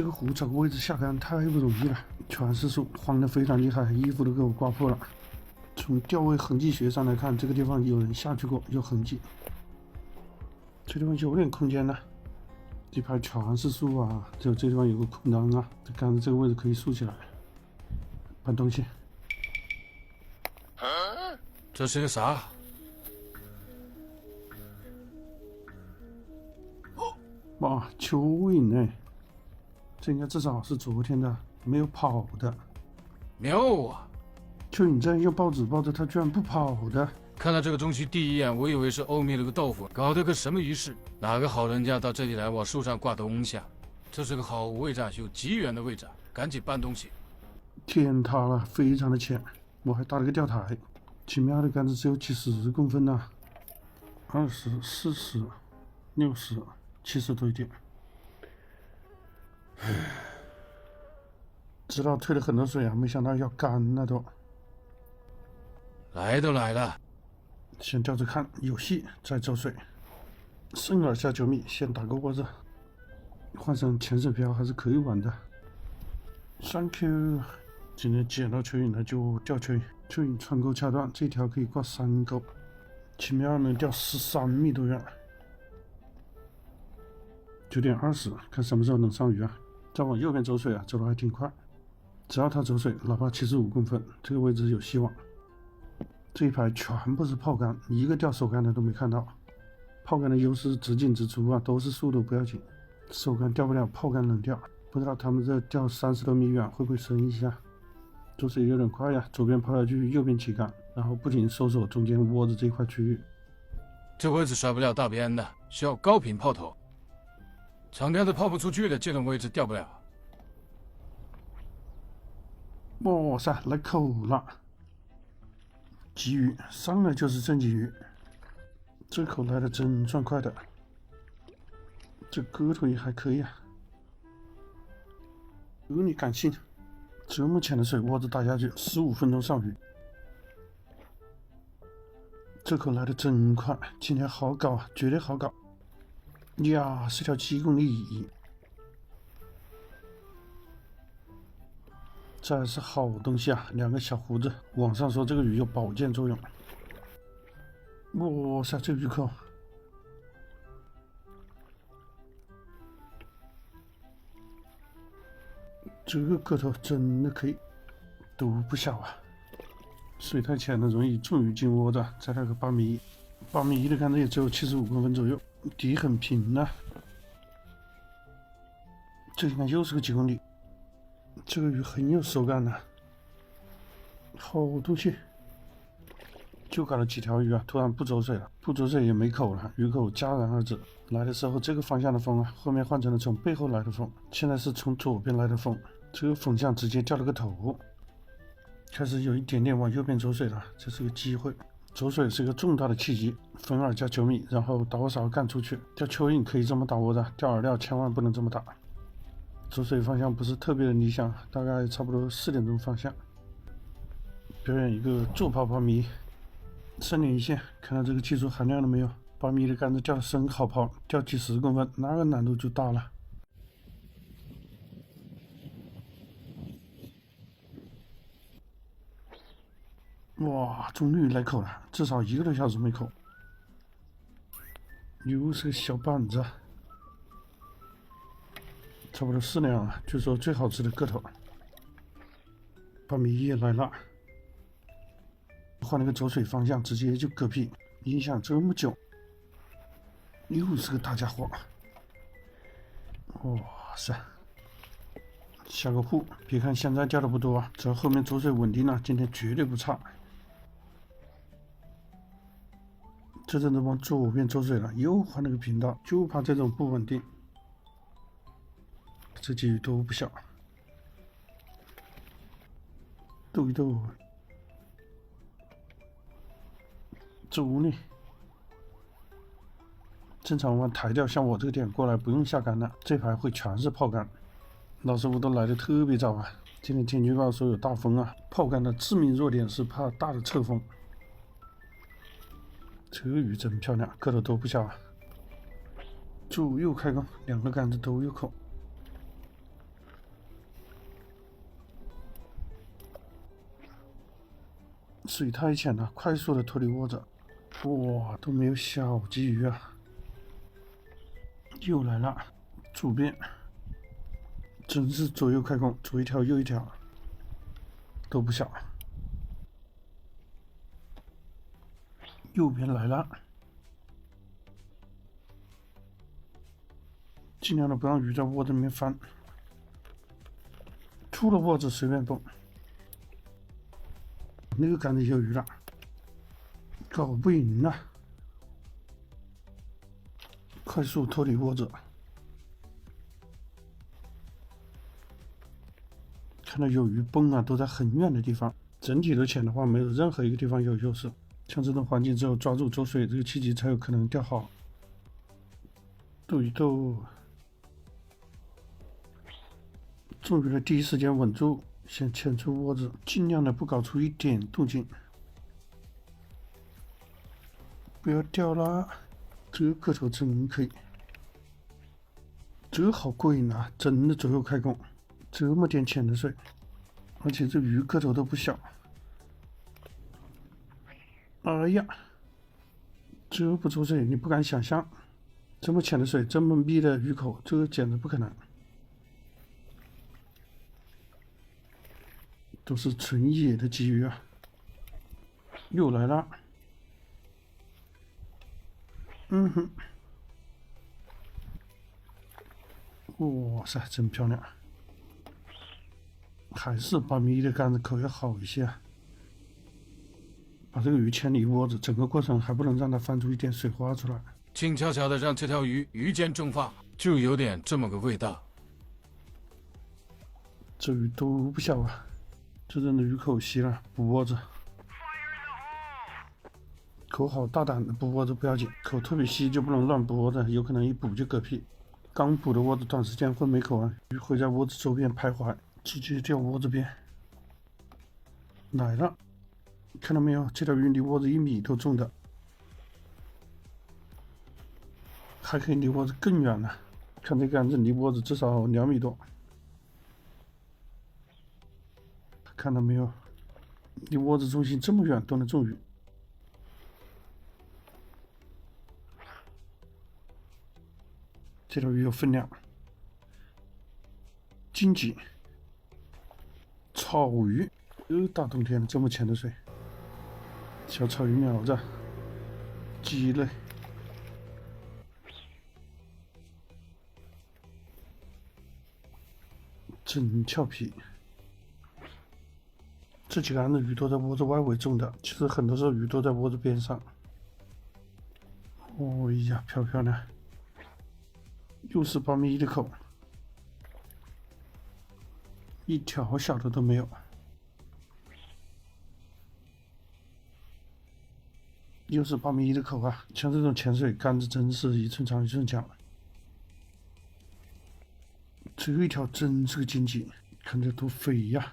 这个湖找个位置下杆太不容易了，全是树，晃得非常厉害，衣服都给我刮破了。从钓位痕迹学上来看，这个地方有人下去过，有痕迹。这地方有点空间呢，一排全是树啊，只有这地方有个空档啊，这杆子这个位置可以竖起来，搬东西。这是个啥？哇，蚯蚓哎，这应该至少是昨天的，没有跑的。妙啊！蚯蚓在用报纸包着，它居然不跑的。看到这个东西第一眼，我以为是欧米了个豆腐，搞得个什么仪式？哪个好人家到这里来往树上挂东西啊？这是个好位置，有极远的位置，赶紧搬东西。天塌了，非常的浅，我还搭了个钓台。奇妙的杆子只有几十公分呐，20、40、60、70多一点。知道退了很多水啊，没想到要干了都。来都来了，先吊着看，有戏再走水。剩2下9米，先打个窝子。换成潜水漂还是可以玩的。Thank you。今天捡到蚯蚓了就钓蚯蚓，蚯蚓穿钩掐断，这条可以挂3钩，奇妙能钓13米多远。9点20，看什么时候能上鱼啊？再往右边走水啊，走得还挺快。只要它走水，哪怕75公分，这个位置有希望。这一排全部是炮杆，一个钓手杆的都没看到。炮杆的优势直进直出啊，都是速度不要紧，手杆钓不了，炮杆能钓。不知道他们这钓30多米远会不会深一下？走水有点快呀，左边抛下去，右边起杆，然后不停搜索中间窝子这一块区域。这位置甩不了大边的，需要高频炮头。长杆子抛不出去的，这种位置钓不了。哇塞，来口了！鲫鱼上来就是正鲫鱼，这口来的真算快的，这个头也还可以啊。有你敢信？这么浅的水，窝子打下去，15分钟上鱼。这口来的真快，今天好搞啊，绝对好搞！呀，是条7公里。这是好东西啊，2个小胡子。网上说这个鱼有保健作用。哇塞，这鱼口！这个个头真的可以，都不小啊。水太浅了，容易重鱼进窝子。再来个8米1，8米1的杆子也只有75公分左右，底很平啊。这应该又是个几公里。这个鱼很有手感的，好东西。就搞了几条鱼啊，突然不走水了，不走水也没口了，鱼口戛然而止。来的时候这个方向的风啊，后面换成了从背后来的风，现在是从左边来的风，这个风向直接掉了个头，开始有一点点往右边走水了，这是个机会。走水是个重大的契机，分饵加9米，然后打窝勺干出去。钓蚯蚓可以这么打窝的，钓饵料千万不能这么打。走水方向不是特别的理想，大概差不多4点钟方向。表演一个坐抛8米，3点一线，看到这个技术含量了没有？8米的杆子钓深好抛，钓几10公分，那个难度就大了。哇，终于来口了，至少1个多小时没口。又是个小板子，差不多4两啊，据说最好吃的个头。8米1也来了，换了个走水方向，直接就嗝屁，影响这么久。又是个大家伙，哇塞！下个户，别看现在钓的不多啊，只要后面走水稳定了，今天绝对不差。这阵子往左边走水了，又换了个频道，就怕这种不稳定。这鲫鱼都不小，抖一抖，走呢。正常玩台钓，像我这个点过来不用下杆了，这排会全是炮杆。老师傅都来的特别早啊，今天天气预报说有大风啊，炮杆的致命弱点是怕大的侧风。这个鱼真漂亮，个头都不小啊。左右开弓，2个杆子都有口。水太浅了，快速的脱离窝子。哇，都没有小鲫鱼啊！又来了，左边，真是左右开弓，左一条右一条，都不小。右边来了，尽量的不让鱼在窝子里面翻，出了窝子随便蹦。那个杆子有鱼了，搞不赢啊！快速脱离窝子，看到有鱼蹦啊，都在很远的地方。整体的潜的话，没有任何一个地方有优势。像这种环境，只有抓住走水这个契机，才有可能钓好。斗一斗，终于在第一时间稳住，先潜出窝子，尽量的不搞出一点动静。不要掉啦，这个个头真可以，这个好过瘾啊！真的左右开弓，这么点浅的水，而且这鱼个头都不小。哎呀，这不走水你不敢想象，这么浅的水，这么密的鱼口，这个简直不可能。都是纯野的鲫鱼啊！又来了，哼，哇塞，真漂亮！还是8米1的杆子口要好一些啊。把这个鱼牵离窝子，整个过程还不能让它翻出一点水花出来。静悄悄的让这条鱼鱼间蒸发，就有点这么个味道。这鱼都不小啊，这真的鱼口稀了，补窝子。口好大胆的补窝子不要紧，口特别稀就不能乱补窝子，有可能一补就嗝屁。刚补的窝子短时间会没口啊，鱼会在窝子周边徘徊，直接掉窝子边。来了，看到没有？这条鱼离窝子1米都重的，还可以离窝子更远呢。看这个杆子离窝子至少2米多，看到没有？离窝子中心这么远都能中鱼。这条鱼有分量，荆棘、草鱼，大冬天这么浅的水，小草鱼苗子、鸡类，真俏皮。这几个岸的鱼都在窝子外围中的，其实很多时候鱼都在窝子边上。哦呀，漂亮！又是8米1的口，一条小的都没有。又是8米1的口啊！像这种潜水杆子真是一寸长一寸强。最后一条真是个荆棘，看着多肥呀！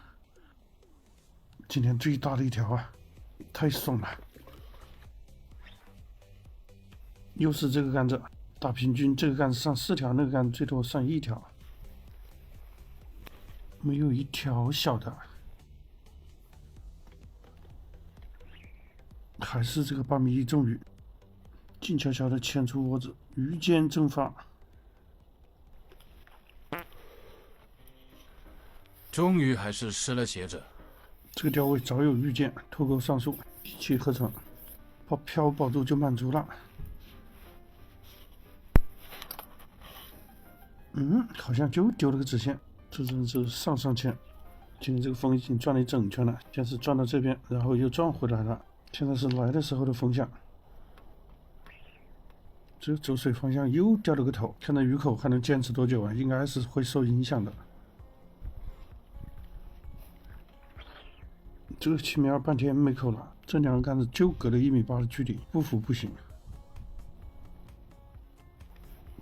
今天最大的一条啊，太爽了！又是这个杆子。打平均，这个杆子上4条，那个杆子最多上1条，没有一条小的。还是这个8米1重鱼，静悄悄的牵出窝子，鱼间蒸发。终于还是失了鞋子。这个钓位早有预见，脱钩上树，一气呵成，把漂保住就满足了。好像就丢了个直线，这真是上签。今天这个风已经转了一整圈了，先是转到这边，然后又转回来了，现在是来的时候的风向。这个走水方向又掉了个头，看到鱼口还能坚持多久啊？应该是会受影响的。这个7米2半天没口了，这2个杆子就隔了1米8的距离，不服不行。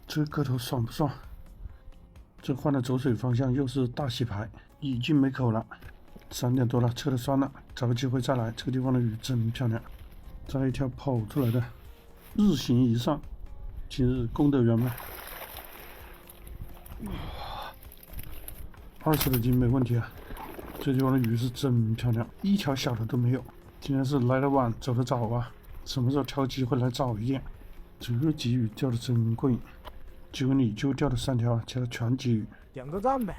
这个个头爽不爽？这换了走水方向，又是大洗牌，已经没口了。3点多了，撤了算了，找个机会再来。这个地方的鱼真漂亮，再一条跑出来的，日行一善，今日功德圆满。20多斤没问题啊！这地方的鱼是真漂亮，一条小的都没有。今天是来得晚走得早啊，什么时候挑机会来早一点？这个鲫鱼钓的真过瘾，结果你就钓了3条，其他全鲫鱼。点个赞呗。